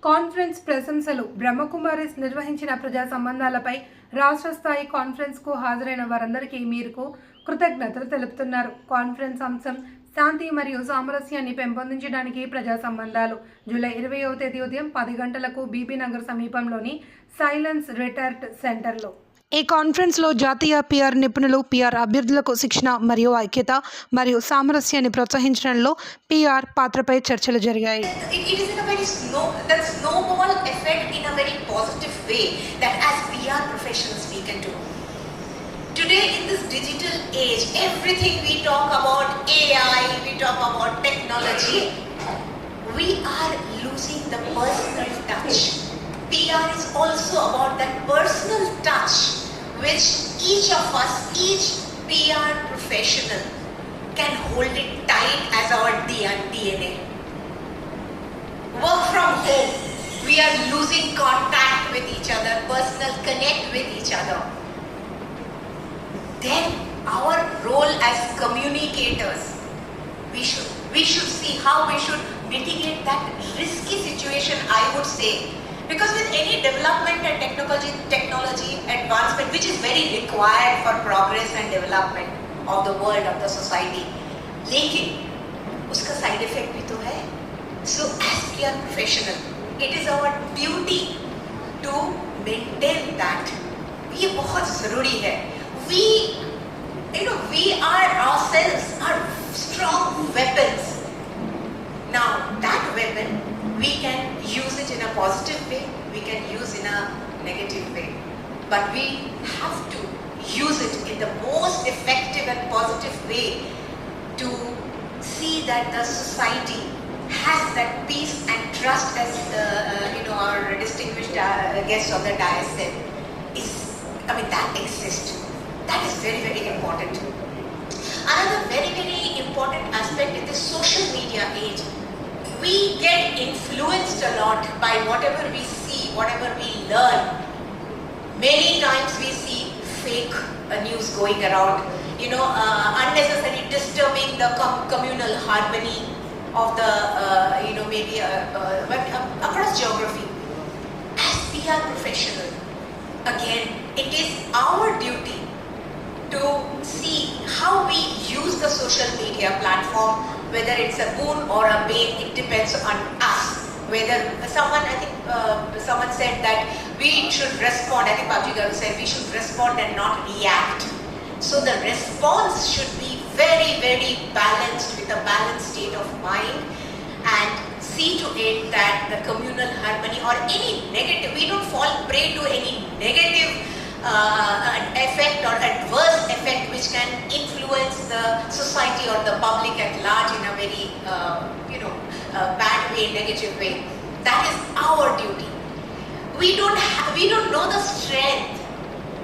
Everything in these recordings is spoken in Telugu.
కాన్ఫరెన్స్ ప్రశంసలు బ్రహ్మకుమారిస్ నిర్వహించిన ప్రజా సంబంధాలపై రాష్ట్ర స్థాయి కాన్ఫరెన్స్కు హాజరైన వారందరికీ మీరుకు కృతజ్ఞతలు తెలుపుతున్నారు. కాన్ఫరెన్స్ అంశం శాంతి మరియు సామరస్యాన్ని పెంపొందించడానికి ప్రజా సంబంధాలు. జూలై 20వ తేదీ ఉదయం 10 గంటలకు బీబీ నగర్ సమీపంలోని సైలెన్స్ రిటార్ట్ సెంటర్లో ఈ కాన్ఫరెన్స్లో జాతీయ పిఆర్ నిపుణులు, పిఆర్ అభ్యర్థులకు శిక్షణ మరియు ఐక్యత మరియు సామరస్యాన్ని ప్రోత్సహించడంలో పిఆర్ పాత్రపై చర్చలు జరిగాయి. snowball effect in a very positive way that as PR professionals we can do. Today in this digital age, everything we talk about AI, we talk about technology, we are losing the personal touch. PR is also about that personal touch which each of us, each PR professional can hold it tight as our DNA. Work from home, we are losing contact with each other, personal connect with each other. Then our role as communicators, we should see how we should mitigate that risky situation, I would say. Because with any development and technology advancement, which is very required for progress and development of the world, of the society, लेकिन उसका side effect भी तो है. So as PR professional, it is our duty to maintain that. ये बहुत ज़रूरी है. We are ourselves are strong weapons. Now that weapon, we can use it in a positive way, we can use in a negative way, but we have to use it in the most effective and positive way to see that the society has that peace and trust, as our distinguished guest of the dais said, that exists. That is very, very important. Another very, very important aspect in this social media age, we get influenced a lot by whatever we see, whatever we learn. Many times we see fake news going around, unnecessarily disturbing the communal harmony of the, across geography. As PR professional, again, it is our duty to see how we use the social media platform, whether it's a boon or a bane, it depends on us. Whether someone said that we should respond, I think Babuji Garu said we should respond and not react. So the response should be very, very balanced, with a balanced state of mind, and see to it that the communal harmony or any negative, we don't fall prey to any negative effect or adverse effect which can influence the society or the public at large in a very bad way, negative way. That is our duty. We don't know the strength.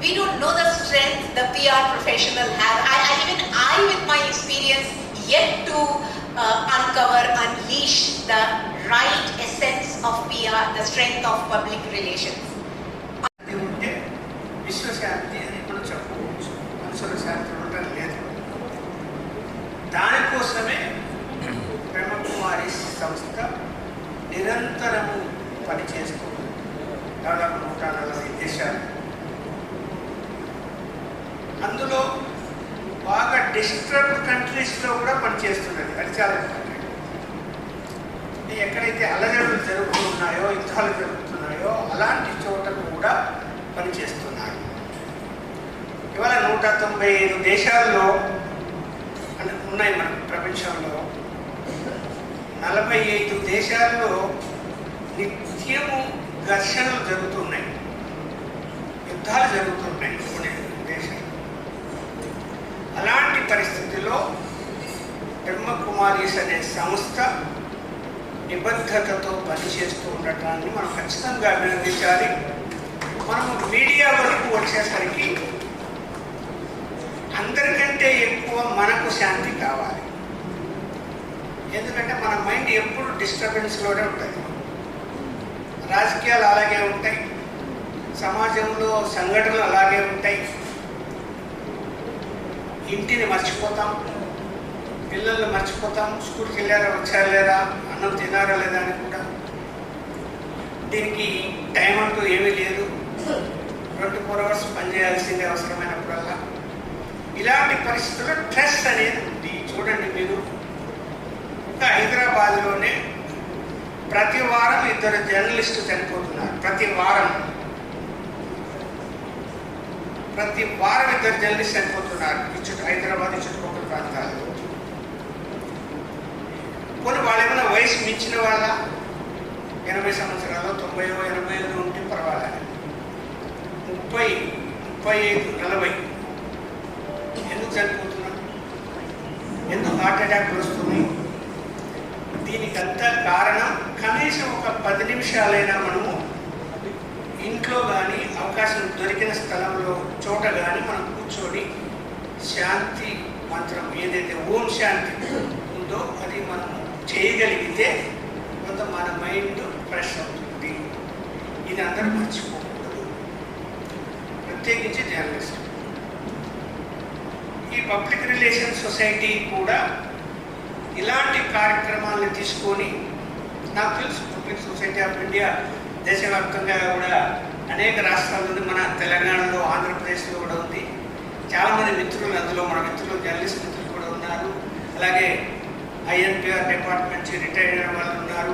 We don't know the strength the PR professional have. Even I with my experience yet to unleash the right essence of PR, the strength of public relations. విశ్వశాంతి అని కూడా చెప్పుకోవచ్చు. మనుషుల శాంతి ఉండటం లేదు. దానికోసమే బ్రహ్మకుమారిస్ సంస్థ నిరంతరము పనిచేస్తుంది. దాదాపు 140 దేశాలు. అందులో బాగా డిస్టర్బ్డ్ కంట్రీస్లో కూడా పనిచేస్తున్నది. అది చాలా ఇంపార్టెంట్. ఎక్కడైతే అల్లజడులు జరుగుతున్నాయో, యుద్ధాలు జరుగుతున్నాయో అలాంటి చోట కూడా పనిచేస్తున్నారు. ఇవాళ 195 దేశాల్లో ఉన్నాయి మన ప్రపంచంలో. 45 దేశాల్లో నిత్యము ఘర్షణలు జరుగుతున్నాయి, యుద్ధాలు జరుగుతున్నాయి కొన్ని దేశాలు. అలాంటి పరిస్థితుల్లో బ్రహ్మకుమారిస్ అనే సంస్థ నిబద్ధతతో పనిచేస్తూ ఉండటాన్ని మనం ఖచ్చితంగా అభినందించాలి. మనము మీడియా వరకు వచ్చేసరికి అందరికంటే ఎక్కువ మనకు శాంతి కావాలి. ఎందుకంటే మన మైండ్ ఎప్పుడు డిస్టర్బెన్స్లోనే ఉంటుంది. రాజకీయాలు అలాగే ఉంటాయి, సమాజంలో సంఘటనలు అలాగే ఉంటాయి. ఇంటిని మర్చిపోతాం, పిల్లల్ని మర్చిపోతాం, స్కూల్కి వెళ్ళారా వచ్చారా లేదా, అన్నం తినారా లేదా అని కూడా. దీనికి టైం అంటూ ఏమీ లేదు, 24 hours పనిచేయాల్సిందే అవసరమైనప్పుడల్లా. ఇలాంటి పరిస్థితుల్లో ట్రస్ట్ అనేది ఉంది. చూడండి మీరు, ఒక హైదరాబాద్లోనే ప్రతి వారం 2 జర్నలిస్టులు చనిపోతున్నారు. ప్రతి వారం 2 జర్నలిస్టులు చనిపోతున్నారు హైదరాబాద్ చుట్టుపక్కల ప్రాంతాల్లో. కొన్ని వాళ్ళు ఏమైనా వయసు మించిన వాళ్ళ 80 సంవత్సరాలు 90 85 ఉంటే పర్వాలేదు, 30 35 40 ఎందుకు చనిపోతున్నారు? ఎందుకు హార్ట్ అటాక్లు వస్తున్నాయి? దీనికంతా కారణం కనీసం ఒక 10 నిమిషాలైనా మనము ఇంట్లో కానీ అవకాశం దొరికిన స్థలంలో చోట కానీ మనం కూర్చొని శాంతి మంత్రం ఏదైతే ఓం శాంతి ఉందో అది మనం చేయగలిగితే కొంత మన మైండ్ ఫ్రెష్ అవుతుంది. ఇది అందరూ మర్చిపోకూడదు, ప్రత్యేకించి జర్నలిస్ట్. ఈ పబ్లిక్ రిలేషన్ సొసైటీ కూడా ఇలాంటి కార్యక్రమాలను తీసుకొని, నాకు తెలుసు పబ్లిక్ సొసైటీ ఆఫ్ ఇండియా దేశవ్యాప్తంగా కూడా అనేక రాష్ట్రాల నుండి, మన తెలంగాణలో ఆంధ్రప్రదేశ్లో కూడా ఉంది. చాలామంది మిత్రులు అందులో, మన మిత్రులు జర్నలిస్ట్ మిత్రులు కూడా ఉన్నారు. అలాగే INPR డిపార్ట్మెంట్ నుంచి రిటైర్ అయిన వాళ్ళు ఉన్నారు.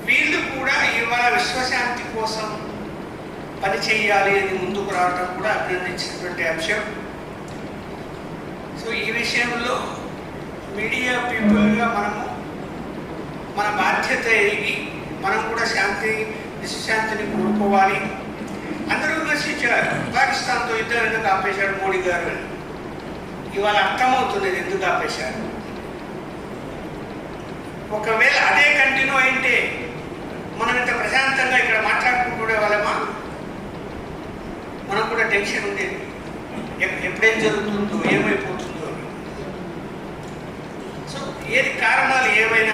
వీళ్ళు కూడా ఇవాళ విశ్వశాంతి కోసం పని చేయాలి అని ముందుకు రావడం కూడా అభినందించినటువంటి అంశం. సో ఈ విషయంలో మీడియా పీపుల్గా మనము మన బాధ్యత ఎరిగి మనం కూడా విశ్వశాంతిని కోరుకోవాలి. అందరూ విమర్శించారు, పాకిస్తాన్తో యుద్ధం ఎందుకు ఆపేశాడు మోడీ గారు అని. ఇవాళ అర్థమవుతుంది ఎందుకు ఆపేశారు. ఒకవేళ అదే కంటిన్యూ అయితే మనం ఇంత ప్రశాంతంగా ఇక్కడ మాట్లాడుకుంటుండే వాళ్ళమా? మనకు కూడా టెన్షన్ ఉండేది, ఎప్పుడేం జరుగుతుందో ఏమైపోతుందో. సో ఏది కారణాలు ఏవైనా